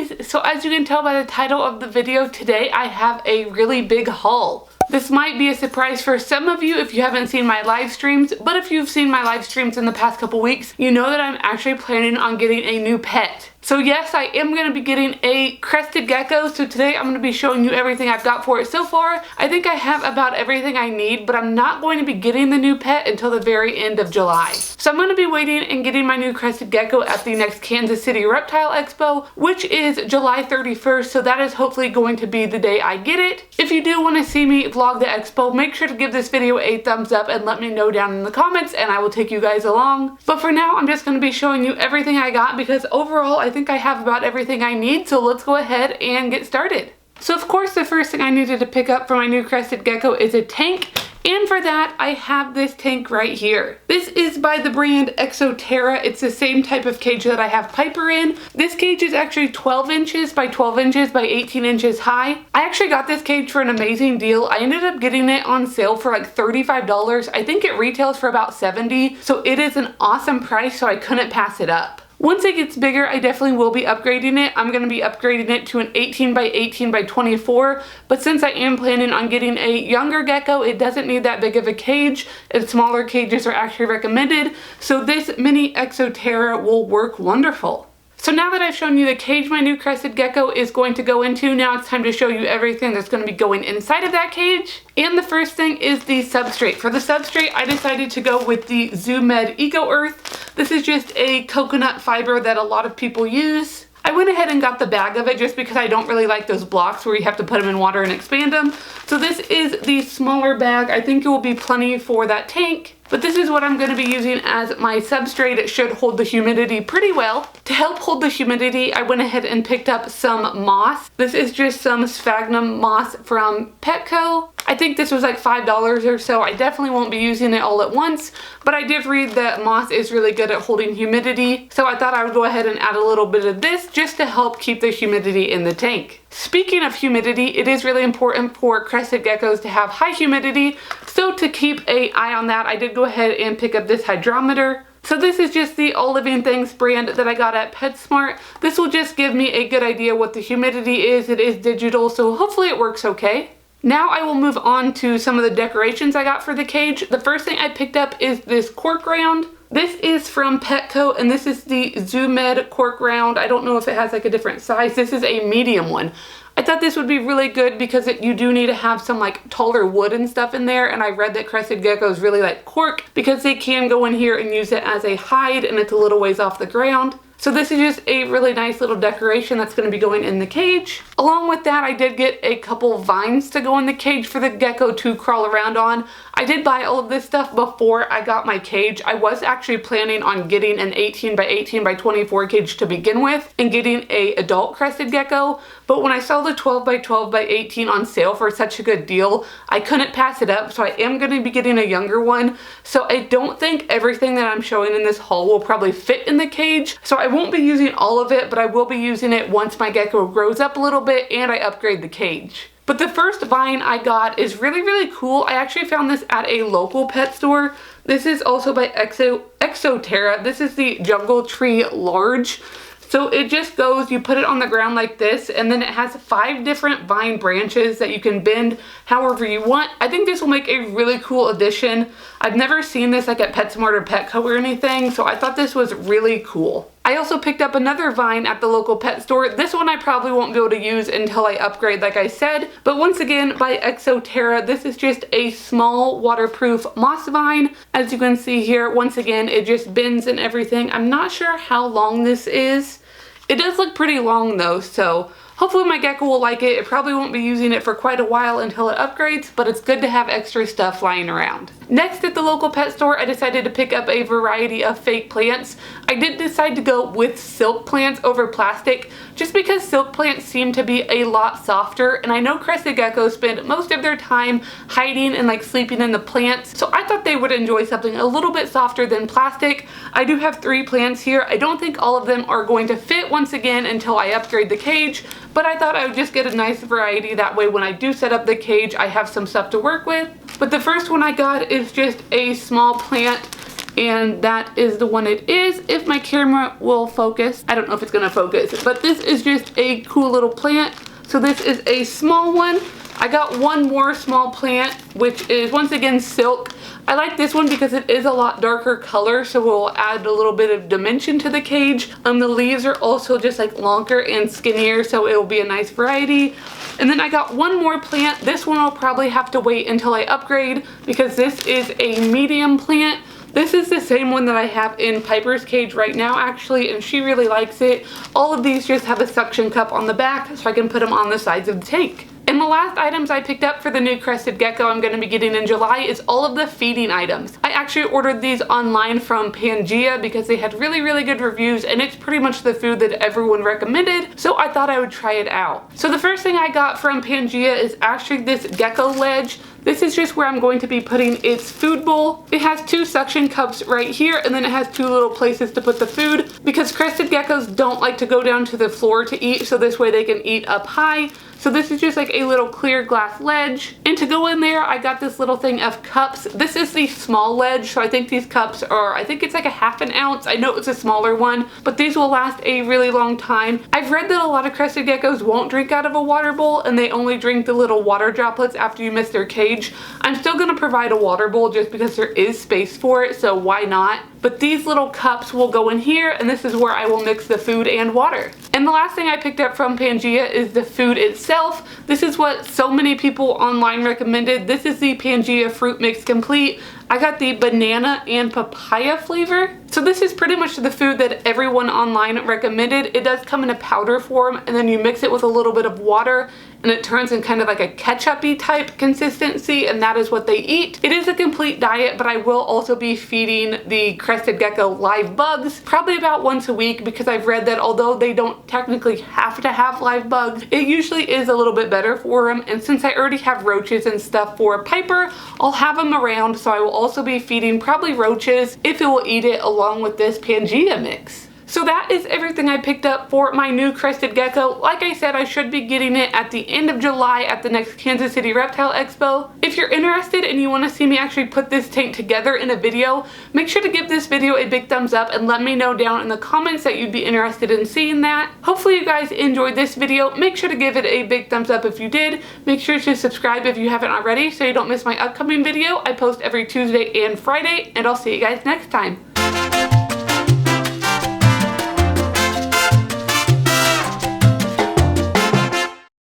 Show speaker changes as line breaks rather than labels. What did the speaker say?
guys, so as you can tell by the title of the video, today I have a really big haul. This might be a surprise for some of you if you haven't seen my live streams, but if you've seen my live streams in the past couple weeks, you know that I'm actually planning on getting a new pet. So yes, I am going to be getting a Crested Gecko, so today I'm going to be showing you everything I've got for it so far. I think I have about everything I need, but I'm not going to be getting the new pet until the very end of July. So I'm going to be waiting and getting my new Crested Gecko at the next Kansas City Reptile Expo, which is July 31st, so that is hopefully going to be the day I get it. If you do want to see me vlog the expo, make sure to give this video a thumbs up and let me know down in the comments, and I will take you guys along. But for now, I'm just going to be showing you everything I got because overall I think I have about everything I need, so let's go ahead and get started. So of course the first thing I needed to pick up for my new Crested Gecko is a tank, and for that I have this tank right here. This is by the brand Exo-Terra. It's the same type of cage that I have Piper in. This cage is actually 12 inches by 12 inches by 18 inches high. I actually got this cage for an amazing deal. I ended up getting it on sale for like $35. I think it retails for about $70, so it is an awesome price, so I couldn't pass it up. Once it gets bigger, I definitely will be upgrading it. I'm going to be upgrading it to an 18 by 18 by 24, but since I am planning on getting a younger gecko, it doesn't need that big of a cage, and smaller cages are actually recommended, so this mini Exo-Terra will work wonderful. So now that I've shown you the cage my new Crested Gecko is going to go into, now it's time to show you everything that's going to be going inside of that cage. And the first thing is the substrate. For the substrate, I decided to go with the ZooMed Eco Earth. This is just a coconut fiber that a lot of people use. I went ahead and got the bag of it just because I don't really like those blocks where you have to put them in water and expand them. So this is the smaller bag. I think it will be plenty for that tank. But this is what I'm going to be using as my substrate. It should hold the humidity pretty well. To help hold the humidity, I went ahead and picked up some moss. This is just some sphagnum moss from Petco. I think this was like $5 or so. I definitely won't be using it all at once, but I did read that moss is really good at holding humidity, so I thought I would go ahead and add a little bit of this just to help keep the humidity in the tank. Speaking of humidity, it is really important for Crested Geckos to have high humidity, so to keep an eye on that, I did go ahead and pick up this hydrometer. So this is just the All Living Things brand that I got at PetSmart. This will just give me a good idea what the humidity is. It is digital, so hopefully it works okay. Now I will move on to some of the decorations I got for the cage. The first thing I picked up is this cork round. This is from Petco, and this is the ZooMed cork round. I don't know if it has like a different size. This is a medium one. I thought this would be really good because you do need to have some like taller wood and stuff in there, and I read that Crested Geckos really like cork because they can go in here and use it as a hide and it's a little ways off the ground. So this is just a really nice little decoration that's going to be going in the cage. Along with that, I did get a couple vines to go in the cage for the gecko to crawl around on. I did buy all of this stuff before I got my cage. I was actually planning on getting an 18 by 18 by 24 cage to begin with and getting a adult Crested Gecko, but when I saw the 12 by 12 by 18 on sale for such a good deal, I couldn't pass it up, so I am going to be getting a younger one. So I don't think everything that I'm showing in this haul will probably fit in the cage, so I won't be using all of it, but I will be using it once my gecko grows up a little bit and I upgrade the cage. But the first vine I got is really, really cool. I actually found this at a local pet store. This is also by Exo-Terra. This is the Jungle Tree Large. So it just goes, you put it on the ground like this, and then it has 5 different vine branches that you can bend however you want. I think this will make a really cool addition. I've never seen this like at PetSmart or Petco or anything, so I thought this was really cool. I also picked up another vine at the local pet store. This one I probably won't be able to use until I upgrade, like I said. But once again, by Exo-Terra, this is just a small waterproof moss vine. As you can see here, once again, it just bends and everything. I'm not sure how long this is. It does look pretty long though, so hopefully my gecko will like it. It probably won't be using it for quite a while until it upgrades, but it's good to have extra stuff lying around. Next, at the local pet store, I decided to pick up a variety of fake plants. I did decide to go with silk plants over plastic, just because silk plants seem to be a lot softer, and I know Crested Geckos spend most of their time hiding and like sleeping in the plants, so I thought they would enjoy something a little bit softer than plastic. I do have 3 plants here. I don't think all of them are going to fit once again until I upgrade the cage, but I thought I would just get a nice variety. That way when I do set up the cage, I have some stuff to work with. But the first one I got is just a small plant, and that is the one it is. If my camera will focus, I don't know if it's gonna focus, but this is just a cool little plant. So this is a small one. I got one more small plant, which is once again silk. I like this one because it is a lot darker color, so it will add a little bit of dimension to the cage. The leaves are also just like longer and skinnier, so it will be a nice variety. And then I got one more plant. This one will probably have to wait until I upgrade because this is a medium plant. This is the same one that I have in Piper's cage right now actually, and she really likes it. All of these just have a suction cup on the back so I can put them on the sides of the tank. And the last items I picked up for the new Crested Gecko I'm going to be getting in July is all of the feeding items. I actually ordered these online from Pangea because they had really good reviews, and it's pretty much the food that everyone recommended, so I thought I would try it out. So the first thing I got from Pangea is actually this gecko ledge. This is just where I'm going to be putting its food bowl. It has two suction cups right here, and then it has two little places to put the food because crested geckos don't like to go down to the floor to eat, so this way they can eat up high. So this is just like a little clear glass ledge. And to go in there, I got this little thing of cups. This is the small ledge, so I think these cups are, I think it's like a ½ ounce. I know it's a smaller one, but these will last a really long time. I've read that a lot of crested geckos won't drink out of a water bowl and they only drink the little water droplets after you miss their cage. I'm still gonna provide a water bowl just because there is space for it, so why not? But these little cups will go in here, and this is where I will mix the food and water. And the last thing I picked up from Pangea is the food itself. This is what so many people online recommended. This is the Pangea Fruit Mix Complete. I got the banana and papaya flavor. So this is pretty much the food that everyone online recommended. It does come in a powder form, and then you mix it with a little bit of water and it turns in kind of like a ketchup-y type consistency, and that is what they eat. It is a complete diet, but I will also be feeding the Crested Gecko live bugs probably about once a week because I've read that although they don't technically have to have live bugs, it usually is a little bit better for them. And since I already have roaches and stuff for Piper, I'll have them around, so I will also be feeding probably roaches if it will eat it along with this Pangea mix. So that is everything I picked up for my new Crested Gecko. Like I said, I should be getting it at the end of July at the next Kansas City Reptile Expo. If you're interested and you want to see me actually put this tank together in a video, make sure to give this video a big thumbs up and let me know down in the comments that you'd be interested in seeing that. Hopefully you guys enjoyed this video. Make sure to give it a big thumbs up if you did. Make sure to subscribe if you haven't already so you don't miss my upcoming video. I post every Tuesday and Friday, and I'll see you guys next time.